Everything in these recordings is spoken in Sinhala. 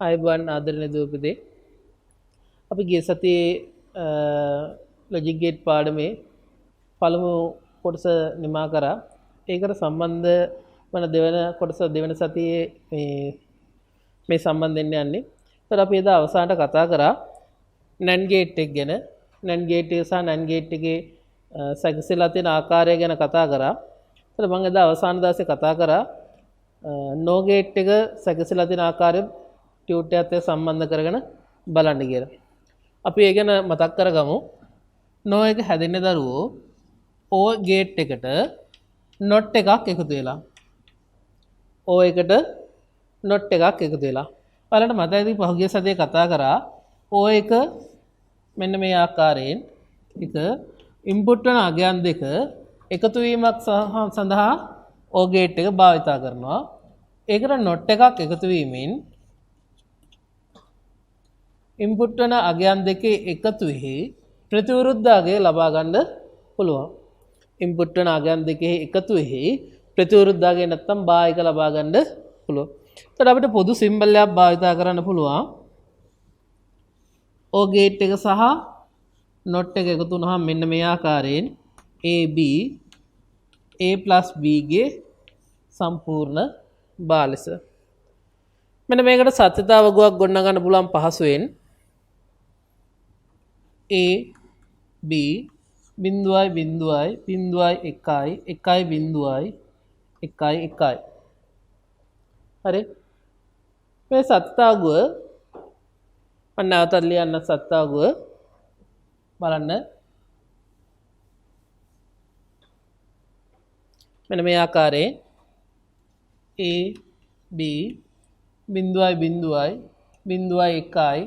අයිබෝන් ආදරණීය දූපතේ අපි ගිය සතියේ ලොජික් ගේට් පාඩමේ පළමු කොටස නිමා කරා. ඒකට සම්බන්ධ වන දෙවන කොටස දෙවන සතියේ මේ සම්බන්ධයෙන් යන්නේ. ඒතර අපි එදා අවසානට කතා කරා NAND ගේට් එක ගැන. NAND ගේට් එක සහ NAND ගේට් එකේ සැකසීලා තියෙන ආකාරය ගැන කතා කරා. ඒතර මම එදා අවසාන දවසේ කතා කරා NO ගේට් එක සැකසීලා තියෙන ආකාරය ටියුට් එකත් එක්ක සම්බන්ධ කරගෙන බලන්න කියලා. අපි ඒ ගැන මතක් කරගමු. NO එක හැදෙන්නේ දරුවෝ O ගේට් එකට not එකක් එකතු වෙලා. O එකට not එකක් එකතු වෙලා. ඔයාලට මතකයි පහුගිය සතියේ කතා කරා O එක මෙන්න මේ ආකාරයෙන් එක ඉන්පුට් වන අගයන් දෙක එකතු වීමක් සඳහා O ගේට් එක භාවිතා කරනවා. ඒකට not එකක් එකතු වීමෙන් ඉන්පුට් වන අගයන් දෙකේ එකතුවෙහි ප්‍රතිවිරුද්ධ අගය ලබා ගන්න පුළුවන්. ඉන්පුට් වන අගයන් දෙකේ එකතුවෙහි ප්‍රතිවිරුද්ධ අගය නැත්තම් බාහික ලබා ගන්න පුළුවන්. එතකොට අපිට පොදු සිම්බල් එකක් භාවිතා කරන්න පුළුවන්. O ගේට් එක සහ not එක එකතු වුණාම මෙන්න මේ ආකාරයෙන් AB A+B ගේ සම්පූර්ණ බාලස. මෙන්න මේකට සත්‍යතාවගුවක් ගොඩනගන්න පුළුවන් පහසුවෙන් A B බිඳුවයි බිඳුවයි බිඳුවයි එකයි එකයි බිඳුවයි එකයි එකයි. හරි. මේ සත්‍යතාවගුව මම නැවතත් ලියන්න සත්‍යතාවගුව බලන්න. මෙන්න මේ ආකාරයෙන් A B බිඳුවයි බිඳුවයි බිඳුවයි එකයි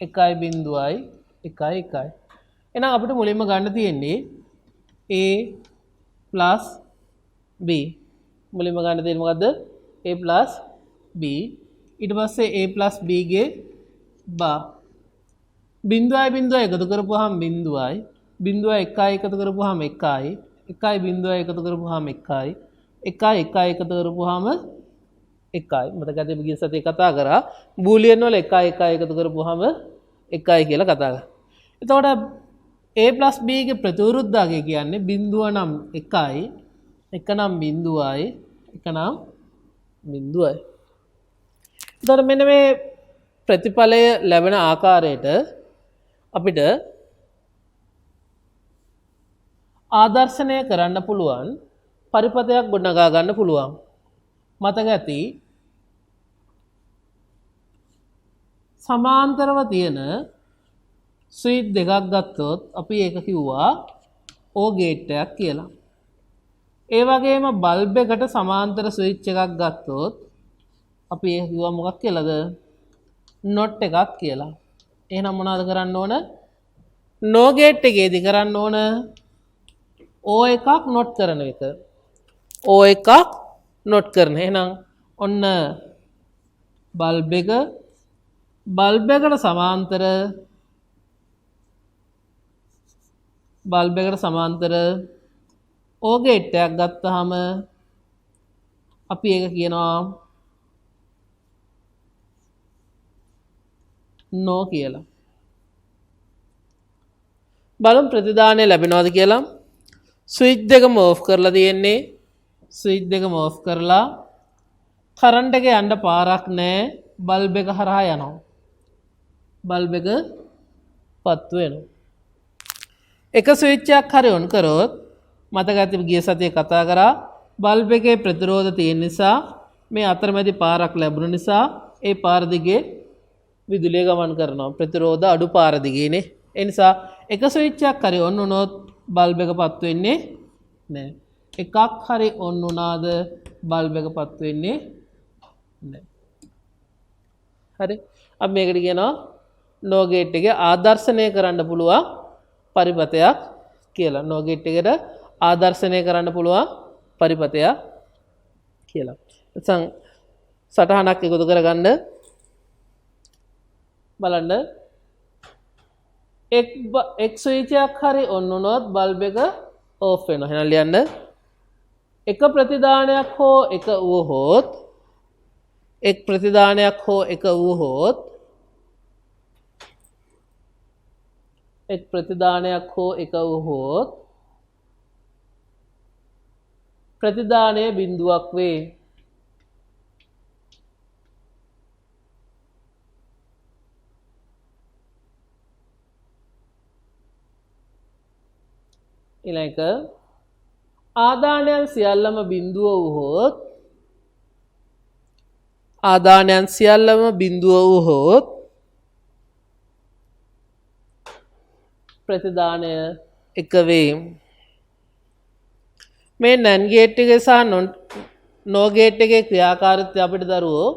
එකයි බිඳුවයි එකයි එකයි. එහෙනම් අපිට මුලින්ම ගන්න තියෙන්නේ A plus B. මුලින්ම ගන්න තියෙන්නේ මොකද්ද? A plus B. ඊට පස්සේ A plus B ගේ බා. බිඳුවයි බිඳුවයි එකතු කරපුවාම බිඳුවයි. බිඳුවයි එකයි එකතු කරපුවාම එකයි. එකයි බිඳුවයි එකතු කරපුවාම එකයි. එකයි එකයි එකතු කරපුවාම එකයි. මතකද අපි ගිය සතියේ කතා කරා බූලියන් වල එකයි එකයි එකතු කරපුවාම එකයි කියලා කතා කරා. එතකොට A plus B ගේ ප්‍රතිවිරුද්ධ අගය කියන්නේ බිඳුව නම් එකයි, එක නම් බිඳුවයි, එක නම් බිඳුවයි. එතකොට මෙන්න මේ ප්‍රතිඵලය ලැබෙන ආකාරයට අපිට ආදර්ශනය කරන්න පුළුවන් පරිපථයක් ගොඩනගා ගන්න පුළුවන්. මතක ඇති සමාන්තරව තියෙන ස්විච් දෙකක් ගත්තොත් අපි ඒක කිව්වා O ගේට් එකක් කියලා. ඒ වගේම බල්බ් එකට සමාන්තර ස්විච් එකක් ගත්තොත් අපි ඒක කිව්වා මොකක් කියලාද? not එකක් කියලා. එහෙනම් මොනවද කරන්න ඕන? no ගේට් එකේදී කරන්න ඕන O එකක් not කරන එක. O එකක් not කරන. එහෙනම් ඔන්න බල්බ් එකට සමාන්තර O ගේට් එකක් ගත්තාම අපි ඒක කියනවා no කියලා. බලමු ප්‍රතිදානය ලැබෙනවද කියලා. ස්විච් දෙකම ඕෆ් කරලා තියෙන්නේ. ස්විච් දෙකම ඕෆ් කරලා කරන්ට් එක යන්න පාරක් නැහැ. බල්බ් එක හරහා යනවා. බල්බ් එක පත්තු වෙනවා. එක ස්විච් එකක් හරි ඔන් කරොත් මතක ඇති ගිය සතියේ කතා කරා බල්බ් එකේ ප්‍රතිරෝධ තියෙන නිසා මේ අතරමැදි පාරක් ලැබුණ නිසා ඒ පාර දිගේ විදුලිය ගමන් කරනවා. ප්‍රතිරෝධ අඩු පාර දිගේනේ. ඒ නිසා එක ස්විච් එකක් හරි ඔන් වුණොත් බල්බ් එක පත්තු වෙන්නේ නැහැ. එකක් හරි ඔන් වුණාද බල්බ් එක පත්තු වෙන්නේ නැහැ. හරි. අපි මේකට කියනවා NO ගේට් එකේ ආදර්ශනය කරන්න පුළුවන් පරිපථයක් කියලා. NO ගේට් එකට ආදර්ශනය කරන්න පුළුවන් පරිපථයක් කියලා. නැත්නම් සටහනක් එකතු කරගන්න බලන්න. එක් ස්විච් එකක් හරි ඔන් වුණොත් බල්බ් එක ඕෆ් වෙනවා. එහෙනම් ලියන්න එක ප්‍රතිදානයක් හෝ එක වුවහොත් එක් ප්‍රතිදානයක් හෝ එක වූහොත් එක් ප්‍රතිදානයක් හෝ එක වූහොත් ප්‍රතිදානය බිඳුවක් වේ. ඊළඟ ආදානයන් සියල්ලම බිඳුව වූහොත් ආදානයන් සියල්ලම බිඳුව වූහොත් ප්‍රතිදානය එක වේ. මේ NAND ගේට් එකේ සහ NOR ගේට් එකේ ක්‍රියාකාරීත්වය අපිට දරුවෝ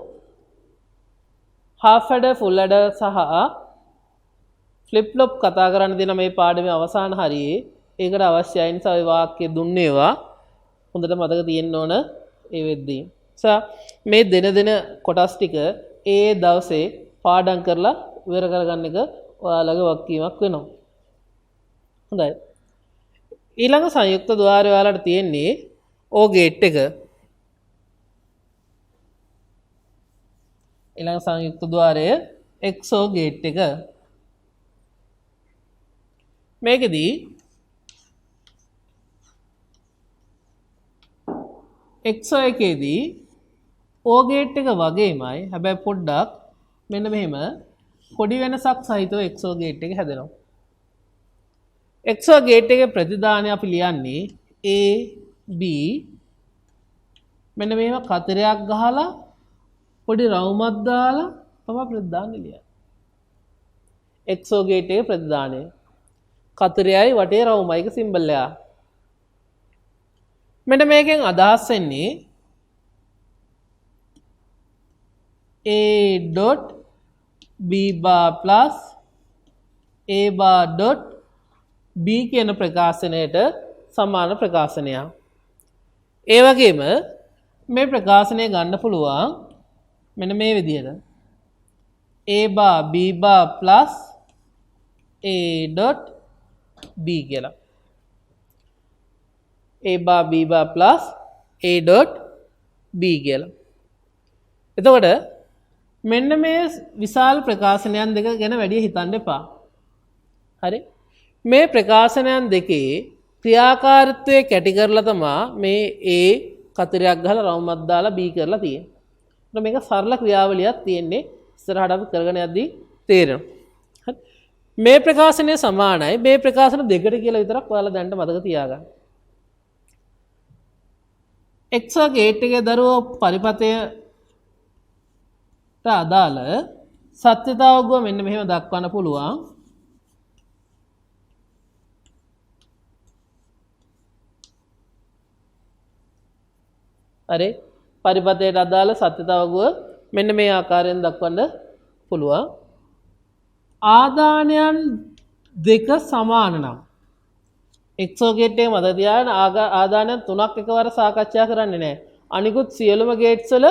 half adder full adder සහ flip flop කතා කරන්න දෙන මේ පාඩමේ අවසාන හරියේ ඒකට අවශ්‍යයි නිසා ওই වාක්‍ය දුන්නේ ඒවා හොඳට මතක තියෙන්න ඕන ඒ වෙද්දී. මේ දෙන කොටස් ටික ඒ දවසේ පාඩම් කරලා ඉවර කරගන්න එක ඔයාලගේ වගකීමක් වෙනවා. හොඳයි. ඊළඟ සංයුක්ත ద్వාරය ඔයාලට තියෙන්නේ O ගේට් එක. ඊළඟ සංයුක්ත ద్వාරය XO ගේට් එක. මේකෙදී XO එකේදී O ගේට් එක වගේමයි හැබැයි පොඩ්ඩක් මෙන්න මෙහෙම පොඩි වෙනසක් සහිතව XO ගේට් එක හැදෙනවා. XO ගේට් එකේ ප්‍රතිදානය අපි ලියන්නේ A B මෙන්න මේව කතරයක් ගහලා පොඩි රවුමක් දාලා තමයි ප්‍රතිදානය ලියන්නේ. XO ගේට් එකේ ප්‍රතිදානය කතරයයි වටේ රවුමයික සිම්බල් එක. මෙන්න මේකෙන් අදහස් වෙන්නේ A dot B bar plus A bar dot B කියන ප්‍රකාශනයට සමාන ප්‍රකාශනයක්. ඒ වගේම මේ ප්‍රකාශනය ගන්න පුළුවන් මෙන්න මේ විදිහට A bar B bar plus A dot B කියලා. A bar B bar plus A dot B කියලා. එතකොට මෙන්න මේ විශාල ප්‍රකාශනයන් දෙක ගැන වැඩි හිතන්න එපා. හරි? මේ ප්‍රකාශනයන් දෙකේ ක්‍රියාකාරීත්වය කැටි කරලා තමයි මේ A කතරයක් ගහලා රවුමක් දාලා B කරලා තියෙන්නේ. මේක සරල ක්‍රියාවලියක් තියෙන්නේ ඉස්සරහට අපි කරගෙන යද්දී තේරෙනවා. හරි? මේ ප්‍රකාශනය සමානයි මේ ප්‍රකාශන දෙකට කියලා විතරක් ඔයාලා දැනට මතක තියාගන්න. XO ගේට් එකේ දරුවෝ පරිපතයට අදාළ සත්‍යතාවක මෙන්න මෙහෙම දක්වන්න පුළුවන්. හරි පරිපතයට අදාළ සත්‍යතාවක මෙන්න මේ ආකාරයෙන් දක්වන්න පුළුවන්. ආදානයන් දෙක සමාන නම් XO ගේට් එක මතක තියාගන්න ආදානයන් තුනක් එකවර සාකච්ඡා කරන්නේ නැහැ. අනිකුත් සියලුම ගේට්ස් වල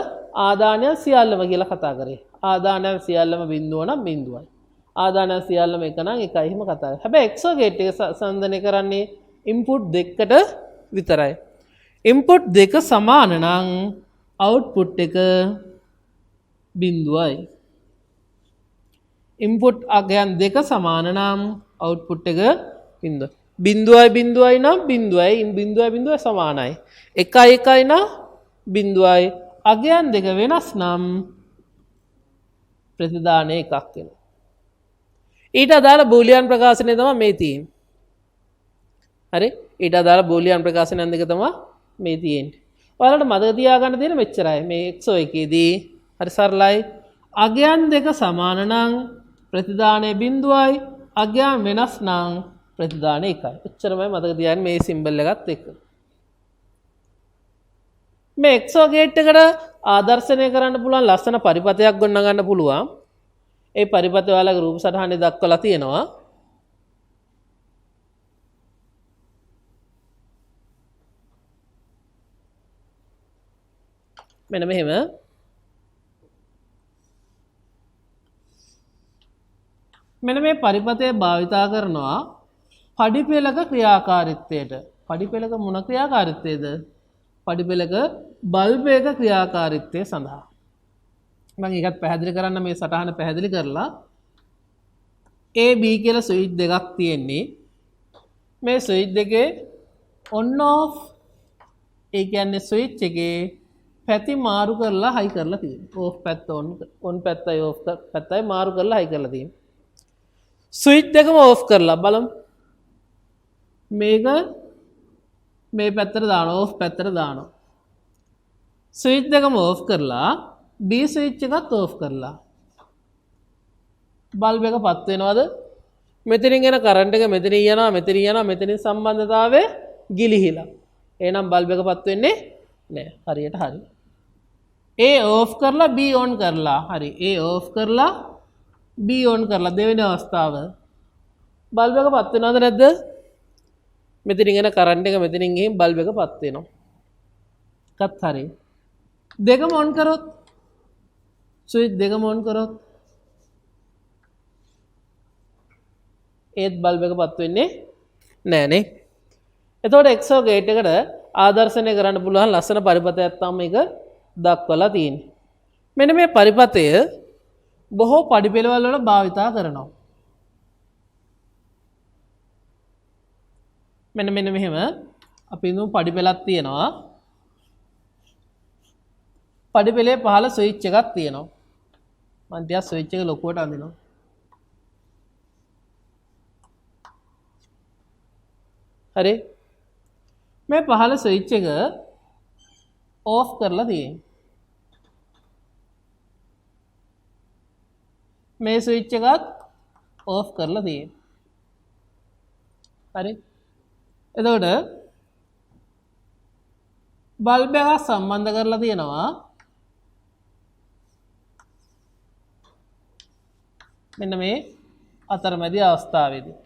ආදානයන් සියල්ලම කියලා කතා කරේ. ආදානයන් සියල්ලම බිඳුව නම් බිඳුවයි. ආදානයන් සියල්ලම එක නම් එකයි එහෙම කතා කරේ. හැබැයි XO ගේට් එක සංසන්දනය කරන්නේ ඉන්පුට් දෙකකට විතරයි. ඉන්පුට් දෙක සමාන නම් අවුට්පුට් එක බිඳුවයි. ඉන්පුට් අගයන් දෙක සමාන නම් අවුට්පුට් එක බිඳුවයි. බිඳුවයි නම් බිඳුවයි සමානයි. එකයි නම් බිඳුවයි. අගයන් දෙක වෙනස් නම් ප්‍රතිදානය එකක් වෙනවා. ඊට අදාළ බූලියන් ප්‍රකාශනය තමයි මේ තියෙන්නේ. හරි? ඊට අදාළ බූලියන් ප්‍රකාශනයන් දෙක තමයි මේ තියෙන්නේ. ඔයාලට මතක තියාගන්න තියෙන මෙච්චරයි. මේ XO එකේදී හරි සරලයි. අගයන් දෙක සමාන නම් ප්‍රතිදානය බිඳුවයි. අගයන් වෙනස් නම් ප්‍රතිදානය එකයි. එච්චරමයි මතක තියාගන්න මේ සිම්බල් එකත් එක්ක. මේ XO ගේට් එකට ආදර්ශනය කරන්න පුළුවන් ලස්සන පරිපතයක් ගොඩනගන්න පුළුවන්. ඒ පරිපතය ඔයාලගේ රූප සටහනේ දක්වලා තියෙනවා. මෙන්න මෙහෙම මෙන්න මේ පරිපතය භාවිතා කරනවා පඩිපෙළක ක්‍රියාකාරීත්වයට. පඩිපෙළක මොන ක්‍රියාකාරීත්වයද? පඩිපෙළක බල්බයක ක්‍රියාකාරීත්වය සඳහා. මම ඒකත් පැහැදිලි කරන්න මේ සටහන පැහැදිලි කරලා A B කියලා ස්විච් දෙකක් තියෙන්නේ මේ ස්විච් දෙකේ on off ඒ කියන්නේ ස්විච් එකේ පැති මාරු කරලා හයි කරලා තියෙනවා off පැත්ත on පැත්තයි off පැත්තයි මාරු කරලා හයි කරලා තියෙනවා ස්විච් දෙකම off කරලා බලමු මේක මේ පැත්තට දානවා off පැත්තට දානවා ස්විච් දෙකම off කරලා B ස්විච් එකත් off කරලා බල්බ් එක පත් වෙනවද මෙතනින් එන කරන්ට් එක මෙතනින් යනවා මෙතනින් සම්බන්ධතාවය ගිලිහිලා එහෙනම් බල්බ් එක පත් වෙන්නේ නැහැ හරියට හරි A off කරලා B on කරලා හරි A off කරලා B on කරලා දෙවෙනි අවස්ථාව බල්බ් එක පත් වෙනවද නැද්ද මෙතනින් එන කරන්ට් එක මෙතනින් ගිහින් බල්බ් එක පත් වෙනවා කත් හරි දෙකම on කරොත් ස්විච් දෙකම on කරොත් ඒත් බල්බ් එක පත් වෙන්නේ නැහැ නේ එතකොට XOR ගේට් එකට ආදර්ශනය කරන්න පුළුවන් ලස්සන පරිපථයක් තමයි මේක දක්වලා තියෙන්නේ මෙන්න මේ පරිපථය බොහෝ පඩිපෙළවල් වල භාවිතා කරනවා මෙන්න මෙහෙම අපි හිතමු පඩිපෙළක් තියෙනවා පඩිපෙළේ පහළ ස්විච් එකක් තියෙනවා මම ටිකක් ස්විච් එක ලොකුවට අඳිනවා හරි මේ පහළ ස්විච් එක ඕෆ් කරලා තියෙන්නේ මේ ස්විච් එකත් ඕෆ් කරලා තියෙන්නේ හරි එතකොට බල්බ් එක සම්බන්ධ කරලා තියෙනවා මෙන්න මේ අතරමැදි අවස්ථාවේදී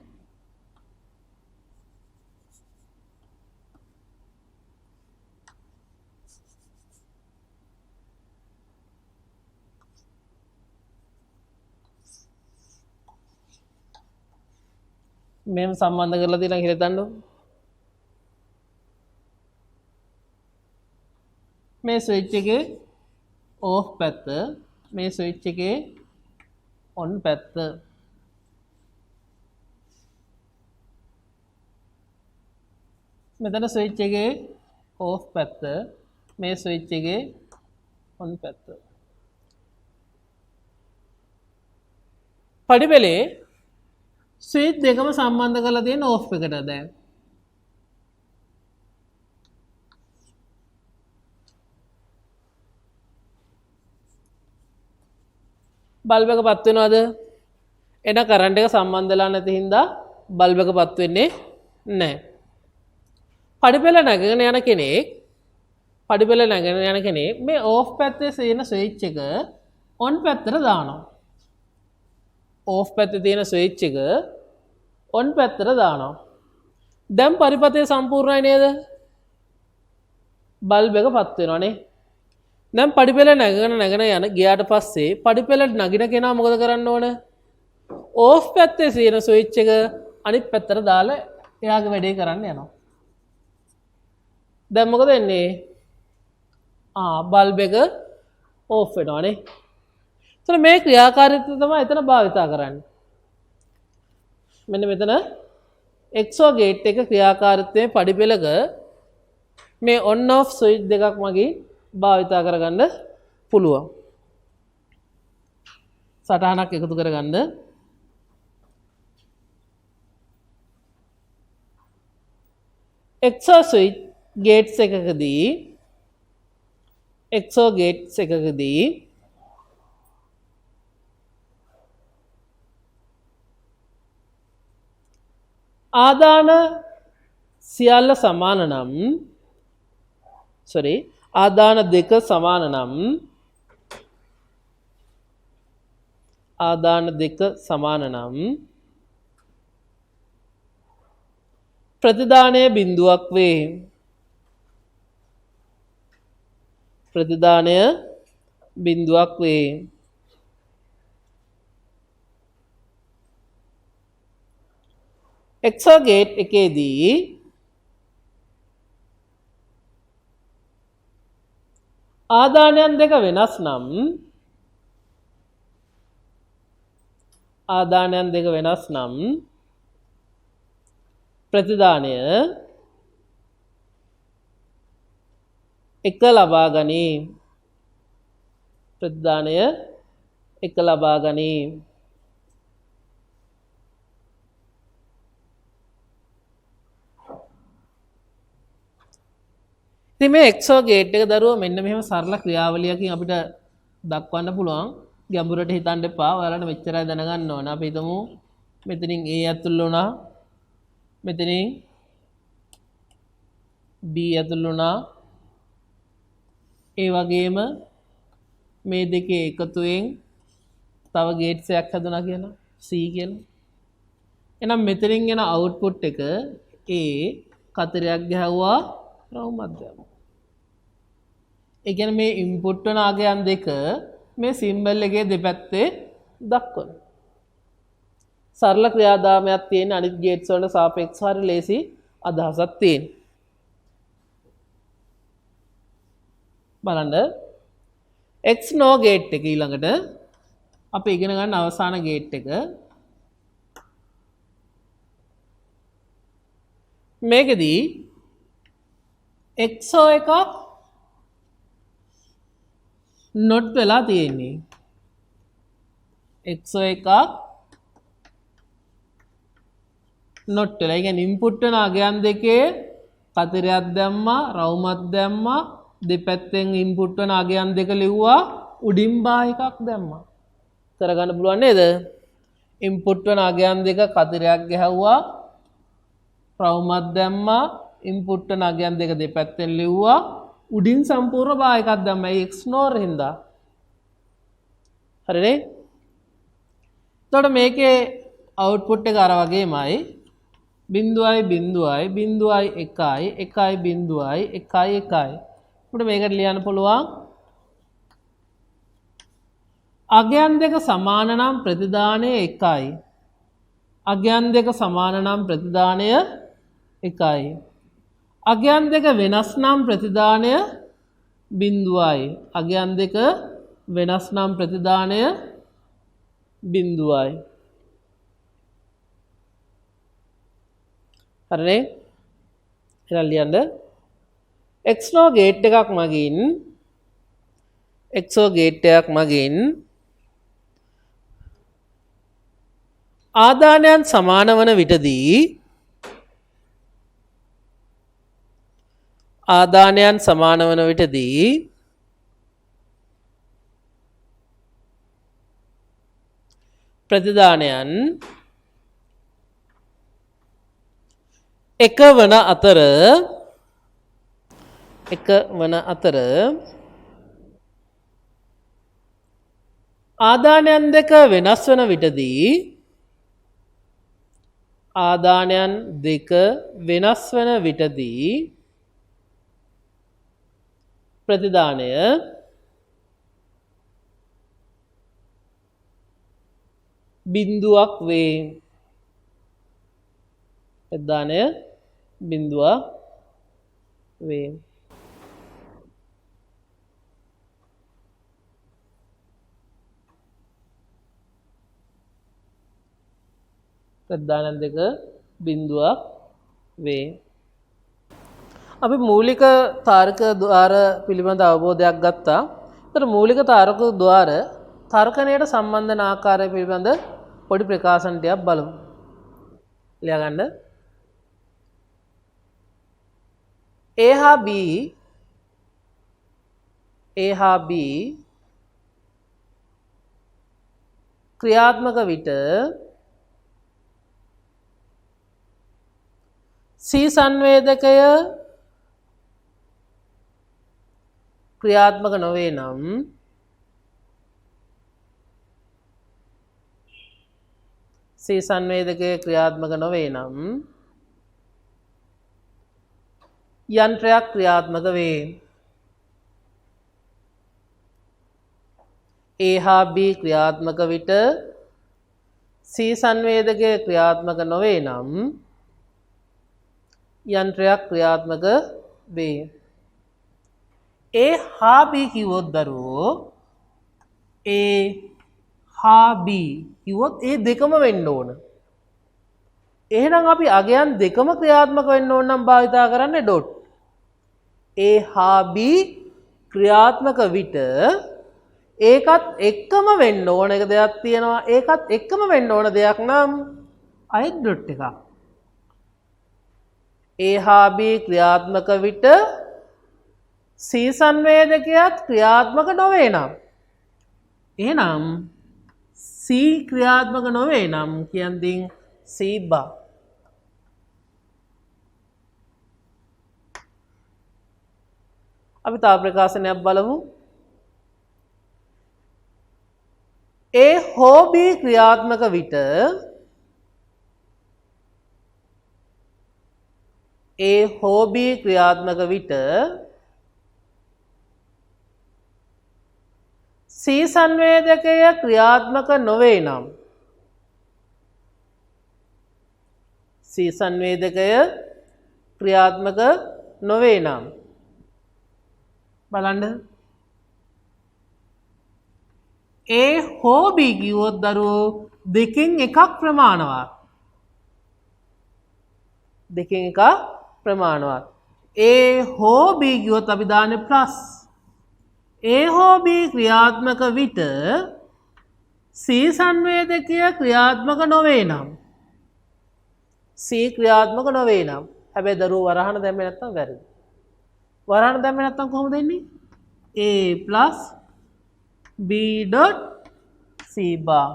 මෙහෙම සම්බන්ධ කරලා තියෙනවා කියලා හිතන්න මේ ස්විච් එකේ ඕෆ් පැත්ත මේ ස්විච් එකේ on පැත්ත මෙතන ස්විච් එකේ ඕෆ් පැත්ත මේ ස්විච් එකේ on පැත්ත පඩිපෙළේ ස්විච් දෙකම සම්බන්ධ කරලා තියෙන ඕෆ් එකට දැන් බල්බ් එක පත් වෙනවද එන කරන්ට් එක සම්බන්ධ වෙලා නැති හින්දා බල්බ් එක පත් වෙන්නේ නැහැ පඩිපෙළ නැගගෙන යන කෙනෙක් මේ ඕෆ් පැත්තේ තියෙන ස්විච් එක on පැත්තට දානවා ඕෆ් පැත්තේ තියෙන ස්විච් එක on පැත්තට දානවා දැන් පරිපථය සම්පූර්ණයි නේද බල්බ් එක පත් වෙනවනේ දැන් පඩිපෙළ නැගගෙන යන ගියාට පස්සේ පඩිපෙළ නගින කෙනා මොකද කරන්න ඕන ඕෆ් පැත්තේ තියෙන ස්විච් එක අනිත් පැත්තට දාලා එයාගේ වැඩේ කරන්න යනවා දැන් මොකද වෙන්නේ බල්බ් එක ඕෆ් වෙනවනේ එතන මේ ක්‍රියාකාරීත්වය තමයි එතන භාවිතා කරන්නේ මෙන්න මෙතන XOR ගේට් එක ක්‍රියාකාරීත්වයේ පඩිපෙළක මේ on off ස්විච් දෙකක් මගින් භාවිතා කරගන්න පුළුවන් සටහනක් එකතු කරගන්න XOR ස්විච් ගේට්ස් එකකදී ආදාන සියල්ල සමාන නම් ආදාන දෙක සමාන නම් ප්‍රතිදානය බිඳුවක් වේ XOR ගේට් එකේදී ආදානයන් දෙක වෙනස් නම් ආදානයන් දෙක වෙනස් නම් ප්‍රතිදානය එක ලබා ගනී. ප්‍රතිදානය එක ලබා ගනී. ඉතින් මේ XOR ගේට් එක දරුවෝ මෙන්න මෙහෙම සරල ක්‍රියාවලියකින් අපිට දක්වන්න පුළුවන්. ගැඹුරට හිතන්න එපා. ඔයාලට මෙච්චරයි දැනගන්න ඕන. අපි හිතමු මෙතනින් A ඇතුල් වුණා. මෙතනින් B ඇතුල් වුණා. ඒ වගේම මේ දෙකේ එකතුවෙන් තව ගේට්ස් එකක් හැදුණා කියලා C කියලා. එහෙනම් මෙතනින් එන අවුට්පුට් එක A කතරයක් ගහුවා රවුමක් දැම්මා. ඒ කියන්නේ මේ ඉන්පුට් වන අගයන් දෙක මේ සිම්බල් එකේ දෙපැත්තේ දක්වන. සරල ක්‍රියාදාමයක් තියෙන අනිත් ගේට්ස් වලට සාපේක්ෂව හරි ලේසි අදහසක් තියෙන. බලන්න XNOR ගේට් එක ඊළඟට අපි ඉගෙන ගන්න අවසාන ගේට් එක. මේකෙදී XOR එකක් not වෙලා තියෙන්නේ. XOR එකක් not වෙලා. ඒ කියන්නේ ඉන්පුට් වෙන අගයන් දෙකේ කතරයක් දැම්මා, රවුමක් දැම්මා, දෙපැත්තෙන් ඉන්පුට් වෙන අගයන් දෙක ලිව්වා, උඩින් බා එකක් දැම්මා. කරගන්න පුළුවන් නේද? ඉන්පුට් වෙන අගයන් දෙක කතරයක් ගැහුවා, රවුමක් දැම්මා, ඉන්පුට් වෙන අගයන් දෙක දෙපැත්තෙන් ලිව්වා, උඩින් සම්පූර්ණ බා එකක් දැම්මා. ඒ XNOR හින්දා. හරිනේ? එතකොට මේකේ අවුට්පුට් එක අර වගේමයි. බිඳුවයි බිඳුවයි බිඳුවයි එකයි එකයි බිඳුවයි එකයි එකයි. අපිට මේකට ලියන්න පුළුවන් අගයන් දෙක සමාන නම් ප්‍රතිදානය එකයි. අගයන් දෙක සමාන නම් ප්‍රතිදානය එකයි. අගයන් දෙක වෙනස් නම් ප්‍රතිදානය බිඳුවයි. අගයන් දෙක වෙනස් නම් ප්‍රතිදානය බිඳුවයි. හරිනේ? එහෙනම් ලියන්න XNOR ගේට් එකක් මගින් XOR ගේට් එකක් මගින් ආදානයන් සමාන වන විටදී ආදානයන් සමාන වන විටදී ප්‍රතිදානයන් එක වන අතර ආදානයන් දෙක වෙනස් වන විටදී ආදානයන් දෙක වෙනස් වන විටදී ප්‍රතිදානය බිඳුවක් වේ. ප්‍රතිදානය බිඳුවක් වේ. ප්‍රතිදානයන් දෙක බිඳුවක් වේ. අපි මූලික තාරක ద్వාර පිළිබඳ අවබෝධයක් ගත්තා. ඒතර මූලික තාරක ద్వාර තර්කණයට සම්බන්ධ වන ආකාරය පිළිබඳ පොඩි ප්‍රකාශන ටිකක් බලමු. ලියා ගන්න. A හා B ක්‍රියාත්මක විට C සංවේදකය ක්‍රියාත්මක නොවේ නම් C සංවේදකය ක්‍රියාත්මක නොවේ නම් යන්ත්‍රයක් ක්‍රියාත්මක වේ. A හා B ක්‍රියාත්මක විට C සංවේදකය ක්‍රියාත්මක නොවේ නම් යන්ත්‍රයක් ක්‍රියාත්මක වේ. A හා B කිව්වොත් දරුවෝ A හා B කිව්වොත් ඒ දෙකම වෙන්න ඕන. එහෙනම් අපි අගයන් දෙකම ක්‍රියාත්මක වෙන්න ඕන නම් භාවිතා කරන්නේ ඩොට්. A හා B ක්‍රියාත්මක විට ඒකත් එක්කම වෙන්න ඕන එක දෙයක් තියෙනවා. ඒකත් එක්කම වෙන්න ඕන දෙයක් නම් අයත් ඩොට් එකක්. A හා B ක්‍රියාත්මක විට C සංවේදකයත් ක්‍රියාත්මක නොවේ නම් එහෙනම් C ක්‍රියාත්මක නොවේ නම් කියන්දින් C බා. අපි තව ප්‍රකාශනයක් බලමු. A හෝ B ක්‍රියාත්මක විට A හෝ B ක්‍රියාත්මක විට C සංවේදකය ක්‍රියාත්මක නොවේ නම් C සංවේදකය ක්‍රියාත්මක නොවේ නම් බලන්න A හෝ B කිව්වොත් දරුවෝ දෙකෙන් එකක් ප්‍රමාණවත්. දෙකෙන් එකක් ප්‍රමාණවත්. A හෝ B කිව්වොත් අපි දාන්නේ ප්ලස්. A හෝ B ක්‍රියාත්මක විට C සංවේදකය ක්‍රියාත්මක නොවේ නම් C ක්‍රියාත්මක නොවේ නම් හැබැයි දරුවෝ වරහන දැම්මේ නැත්තම් වැරදි. වරහන දැම්මේ නැත්තම් කොහොමද එන්නේ? A plus B dot C bar.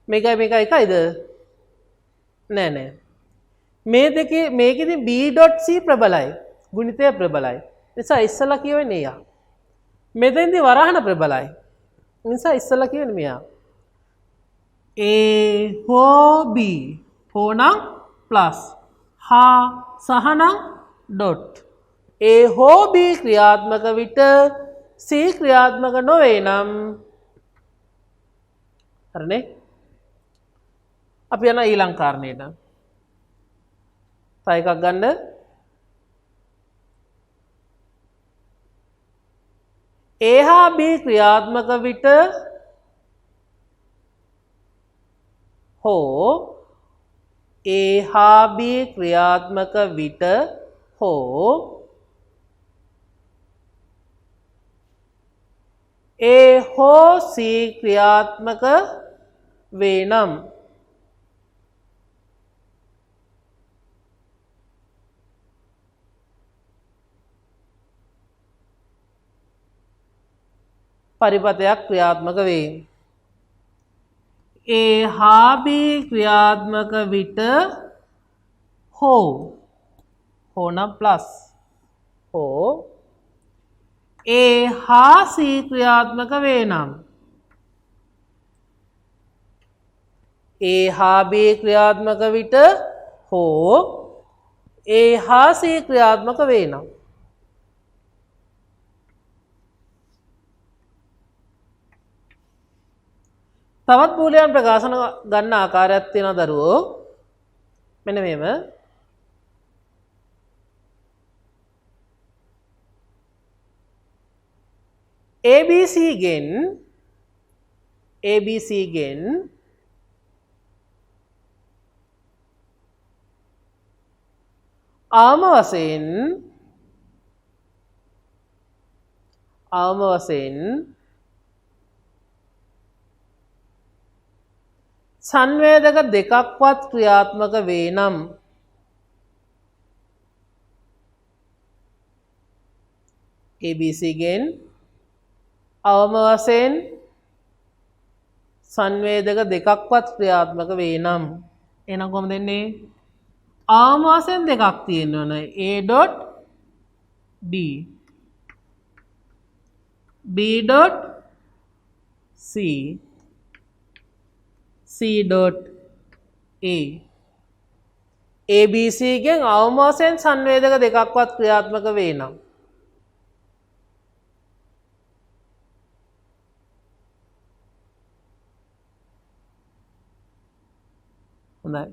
මේකයි එකයිද? නෑ නෑ. මේ දෙකේ මේකෙදි B dot C ප්‍රබලයි. ගුණිතය ප්‍රබලයි. නිසා ඉස්සලා කියවෙන්නේ යා. මෙතෙන්දි වරහන ප්‍රබලයි. නිසා ඉස්සලා කියවෙන්නේ මෙයා. A හෝ B හෝ නම් ප්ලස් හා සහ නම් ඩොට්. A හෝ B ක්‍රියාත්මක විට C ක්‍රියාත්මක නොවේ නම් හරිනේ. අපි යනවා ඊළඟ කාරණේට. තව එකක් ගන්න. A හා B ක්‍රියාත්මක විට හෝ A හා B ක්‍රියාත්මක විට හෝ A හෝ C ක්‍රියාත්මක වේ නම් පරිපතයක් ක්‍රියාත්මක වේ. A හා B ක්‍රියාත්මක විට හෝ නම් ප්ලස් හෝ A හා C ක්‍රියාත්මක වේ නම් A හා B ක්‍රියාත්මක විට හෝ A හා C ක්‍රියාත්මක වේ නම් තවත් බූලියන් ප්‍රකාශන ගන්න ආකාරයක් තියෙනවා දරුවෝ. මෙන්න මෙහෙම. ABC ගෙන් ආම වශයෙන් සංවේදක දෙකක්වත් ක්‍රියාත්මක වේ නම් ABC ගෙන් අවම වශයෙන් සංවේදක දෙකක්වත් ක්‍රියාත්මක වේ නම් එහෙනම් කොහොමද එන්නේ? අවම වශයෙන් දෙකක් තියෙනවනේ. A dot B B dot C C dot A ABC ගෙන් අවම වශයෙන් සංවේදක දෙකක්වත් ක්‍රියාත්මක වේ නම් හොඳයි.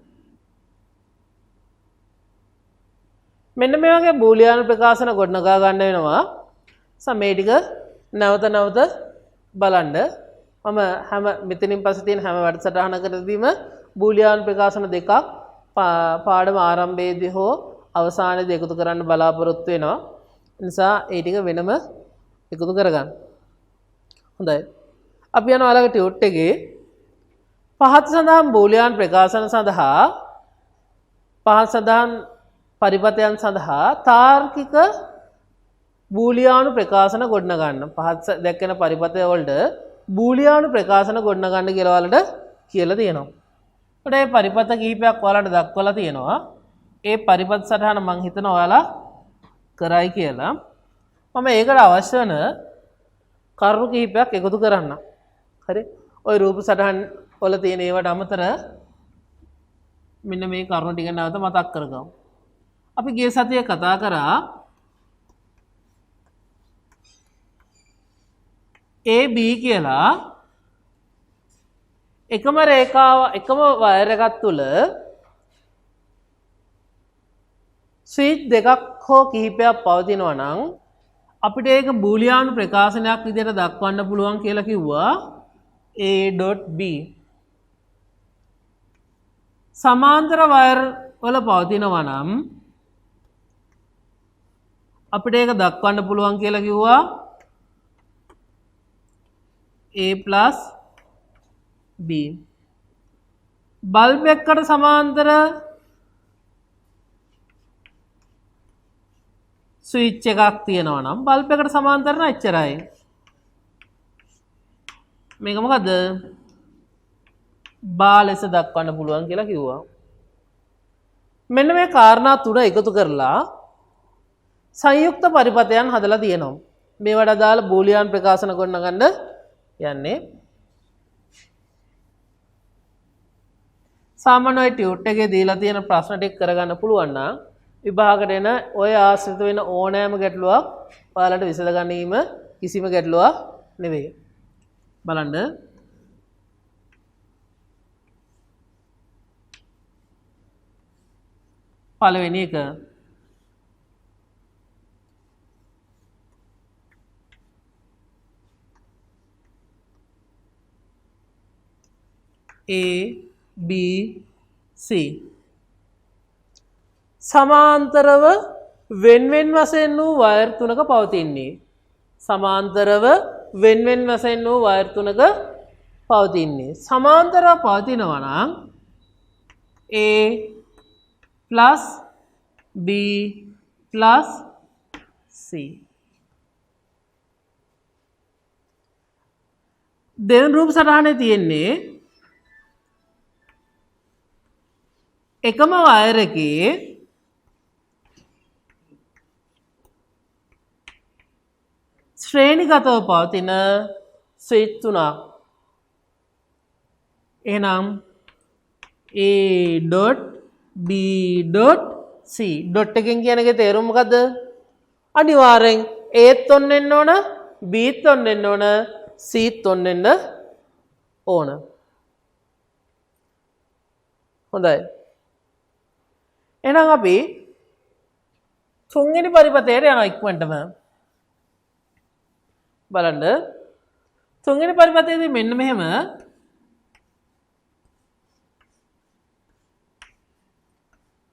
මෙන්න මේ වගේ බූලියානු ප්‍රකාශන ගොඩනගා ගන්න වෙනවා. මේ ටික නැවත නැවත බලන්න. මම හැම මෙතනින් පස්සේ තියෙන හැම වැඩසටහනකදීම බූලියානු ප්‍රකාශන දෙකක් පාඩම ආරම්භයේදී හෝ අවසානයේදී එකතු කරන්න බලාපොරොත්තු වෙනවා. නිසා ඒ ටික වෙනම එකතු කරගන්න. හොඳයි. අපි යනවා ඊළඟ ටියුට් එකේ පහත සඳහන් බූලියානු ප්‍රකාශන සඳහා පහත සඳහන් පරිපතයන් සඳහා තාර්කික බූලියානු ප්‍රකාශන ගොඩනගන්න. පහත් දැක්කෙන පරිපතය වලට බූලියානු ප්‍රකාශන ගොඩනගන්න කියලා වලට කියලා තියෙනවා. ඒකට මේ පරිපත කිහිපයක් ඔයාලට දක්වලා තියෙනවා. ඒ පරිපත සටහන මම හිතනවා ඔයාලා කරයි කියලා. මම ඒකට අවශ්‍ය වෙන කරුණු කිහිපයක් එකතු කරන්න. හරි. ওই රූප සටහන් වල තියෙන ඒවට අමතර මෙන්න මේ කරුණු ටික නැවත මතක් කරගමු. අපි ගිය සතියේ කතා කරා AB කියලා එකම රේඛාව එකම වයර් එකක් තුල ස්විච් දෙකක් හෝ කිහිපයක් පවතිනවා නම් අපිට ඒක බූලියානු ප්‍රකාශනයක් විදිහට දක්වන්න පුළුවන් කියලා කිව්වා A.B. සමාන්තර වයර් වල පවතිනවා නම් අපිට ඒක දක්වන්න පුළුවන් කියලා කිව්වා A+B. බල්බ් එකකට සමාන්තර ස්විච් එකක් තියෙනවා නම් බල්බ් එකට සමාන්තර නම් එච්චරයි. මේක මොකද? බා ලෙස දක්වන්න පුළුවන් කියලා කිව්වා. මෙන්න මේ කාරණා තුන එකතු කරලා සංයුක්ත පරිපතයන් හදලා තියෙනවා. මේවට අදාළ බූලියානු ප්‍රකාශන ගොඩනගන්න යන්නේ. සාමාන්‍ය ටියුට් එකේ දීලා තියෙන ප්‍රශ්න ටික කරගන්න පුළුවන් නම් විභාගයට එන ඔය ආශ්‍රිත වෙන ඕනෑම ගැටලුවක් ඔයාලට විසඳ ගැනීම කිසිම ගැටලුවක් නෙවෙයි. බලන්න. පළවෙනි එක A B C සමාන්තරව වෙන්වෙන් වශයෙන් වූ වයර් තුනක පවතින්නේ. සමාන්තරව වෙන්වෙන් වශයෙන් වූ වයර් තුනක පවතින්නේ. සමාන්තරව පවතිනවා නම් A plus B plus C. දෙවන රූප සටහනේ තියෙන්නේ එකම වයර් එකේ ශ්‍රේණිගතව පවතින ස්විච් තුනක්. එහෙනම් A.B.C. ඩොට් එකෙන් කියන එකේ තේරුම මොකද්ද? අනිවාර්යෙන් Aත් ඔන්න වෙන්න ඕන, Bත් ඔන්න වෙන්න ඕන, Cත් ඔන්න වෙන්න ඕන. හොඳයි. එහෙනම් අපි තුන්වෙනි පරිපතයට යනවා ඉක්මනටම. බලන්න. තුන්වෙනි පරිපතයේදී මෙන්න මෙහෙම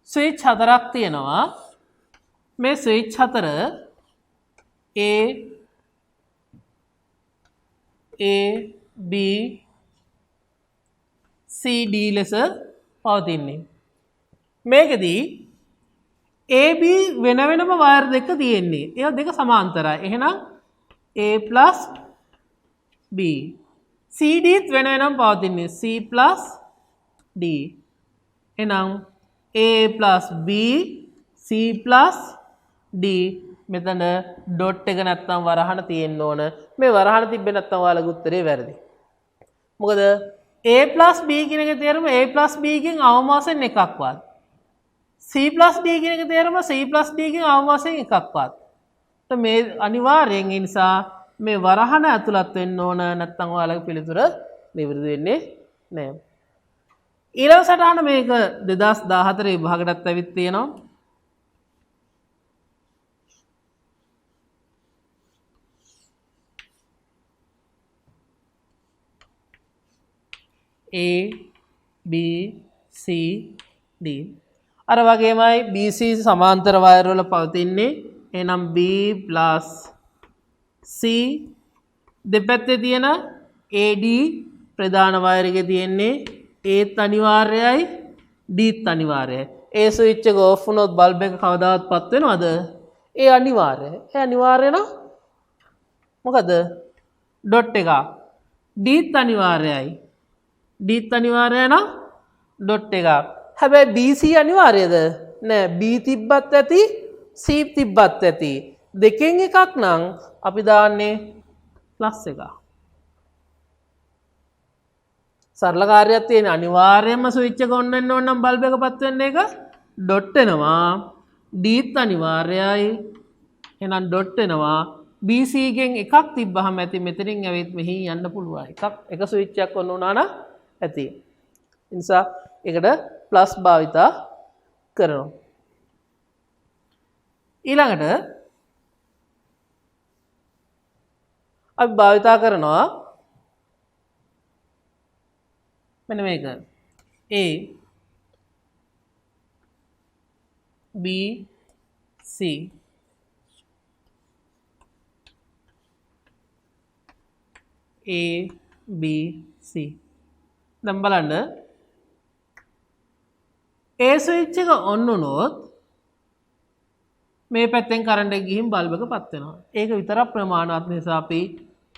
ස්විච් හතරක් තියෙනවා. මේ ස්විච් හතර A B C D ලෙස පවතින්නේ. මේකෙදී AB වෙන වෙනම වයර් දෙක තියෙන්නේ. ඒවා දෙක සමාන්තරයි. එහෙනම් A plus B. CDත් වෙන වෙනම පවතින්නේ. C plus D. එහෙනම් A plus B C plus D. මෙතන ඩොට් එක නැත්තම් වරහන තියෙන්න ඕන. මේ වරහන තිබ්බේ නැත්තම් ඔයාලගේ උත්තරේ වැරදි. මොකද A plus B කියන එකේ තේරුම A plus B කින් අවම වශයෙන් එකක්වත්. C plus D කියන එකේ තේරුම C plus D කින් අවම වශයෙන් එකක්වත්. මේ අනිවාර්යෙන් ඒ නිසා මේ වරහන ඇතුළත් වෙන්න ඕන නැත්නම් ඔයාලගේ පිළිතුර නිවැරදි වෙන්නේ නැහැ. ඊළඟ සටහන මේක 2014 විභාගයටත් ඇවිත් තියෙනවා. A B C D අර වගේමයි BC සමාන්තර වයර් වල පවතින්නේ එහෙනම් B plus C දෙපැත්තේ තියෙන AD ප්‍රධාන වයර් එකේ තියෙන්නේ Aත් අනිවාර්යයි Dත් අනිවාර්යයි. A ස්විච් එක ඕෆ් වුණොත් බල්බ් එක කවදාවත් පත් වෙනවද? A අනිවාර්යයි. ඒ අනිවාර්ය නම් මොකද? ඩොට් එක. Dත් අනිවාර්යයි. Dත් අනිවාර්යයි නම් ඩොට් එක. හැබැයි BC අනිවාර්යද? නෑ. B තිබ්බත් ඇති C තිබ්බත් ඇති. දෙකෙන් එකක් නම් අපි දාන්නේ ප්ලස් එක. සරල කාර්යයක් තියෙන අනිවාර්යයෙන්ම ස්විච් එක ඔන් වෙන්න ඕන නම් බල්බ් එක පත් වෙන්න එක ඩොට් වෙනවා. Dත් අනිවාර්යයි. එහෙනම් ඩොට් වෙනවා. BC ගෙන් එකක් තිබ්බහම ඇති මෙතනින් ඇවිත් මෙහි යන්න පුළුවන්. එක ස්විච් එකක් ඔන් වුණා නම් ඇති. ඒ නිසා ඒකට ප්ලස් භාවිතා කරනවා. ඊළඟට අපි භාවිතා කරනවා මෙන්න මේක A B C A B C දැන් බලන්න A ස්විච් එක ඔන් වුණොත් මේ පැත්තෙන් කරන්ට් එක ගිහින් බල්බ් එක පත් වෙනවා. ඒක විතරක් ප්‍රමාණවත් නිසා අපි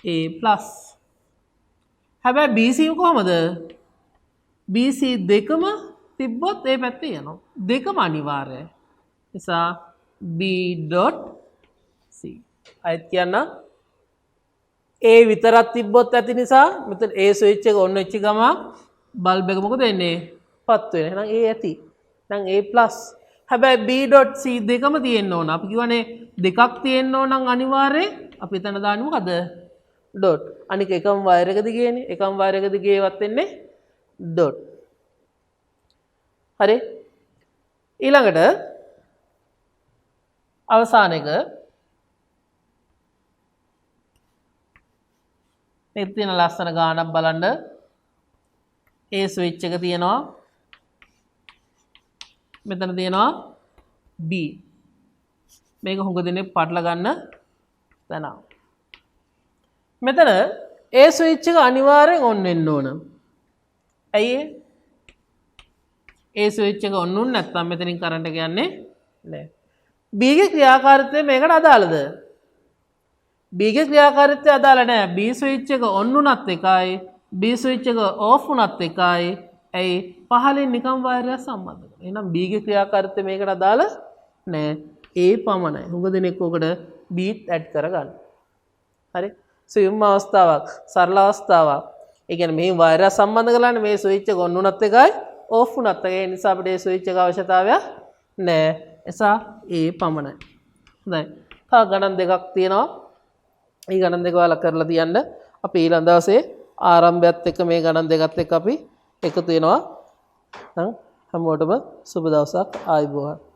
A+. හැබැයි BC කොහමද? BC දෙකම තිබ්බොත් ඒ පැත්තේ යනවා. දෙකම අනිවාර්යයි. නිසා B.C. අයත් කියන්න A විතරක් තිබ්බොත් ඇති නිසා මෙතන A ස්විච් එක ඔන් වෙච්ච ගමන් බල්බ් එක මොකද වෙන්නේ? පත් වෙනවා. එහෙනම් A ඇති. නම් A+. හැබැයි B.C දෙකම තියෙන්න ඕන. අපි කියවනේ දෙකක් තියෙන්න ඕන නම් අනිවාර්යයෙන් අපි එතන දාන්නේ මොකද? ඩොට්. අනික එකම වයර් එක දිගේනේ. එකම වයර් එක දිගේවත් වෙන්නේ ඩොට්. හරි. ඊළඟට අවසාන එක මේ තියෙන ලස්සන ගානක් බලන්න. A ස්විච් එක තියෙනවා. මෙතන තියෙනවා B. මේක හුඟ දෙනෙක් පටල ගන්න තැන. මෙතන A ස්විච් එක අනිවාර්යෙන් ඔන් වෙන්න ඕන. ඇයි ඒ? A ස්විච් එක ඔන් වුනේ නැත්නම් මෙතනින් කරන්ට් එක යන්නේ නැහැ. B ගේ ක්‍රියාකාරීත්වය මේකට අදාළද? B ගේ ක්‍රියාකාරීත්වය අදාළ නැහැ. B ස්විච් එක ඔන් වුණත් එකයි B ස්විච් එක ඕෆ් වුණත් එකයි. ඇයි? පහලින් නිකම් වයරයක් සම්බන්ධ කරනවා. එහෙනම් B ගේ ක්‍රියාකාරීත්වය මේකට අදාළ නැහැ. A පමණයි. හුඟ දෙනෙක් ඔකට B ඇඩ් කරගන්න. හරි? සියුම් අවස්ථාවක්, සරල අවස්ථාවක්. ඒ කියන්නේ මේ වයරයක් සම්බන්ධ කරලානේ මේ ස්විච් එක ඔන් වුණත් එකයි ඕෆ් වුණත් එකයි. ඒ නිසා අපිට මේ ස්විච් එක අවශ්‍යතාවයක් නැහැ. එසා A පමණයි. හොඳයි. තව ගණන් දෙකක් තියෙනවා. මේ ගණන් දෙක ඔයාලා කරලා තියන්න. අපි ඊළඟ දවසේ ආරම්භයත් එක්ක මේ ගණන් දෙකත් එක්ක අපි එකතු වෙනවා. හැමෝටම සුබ දවසක්. ආයුබෝවන්.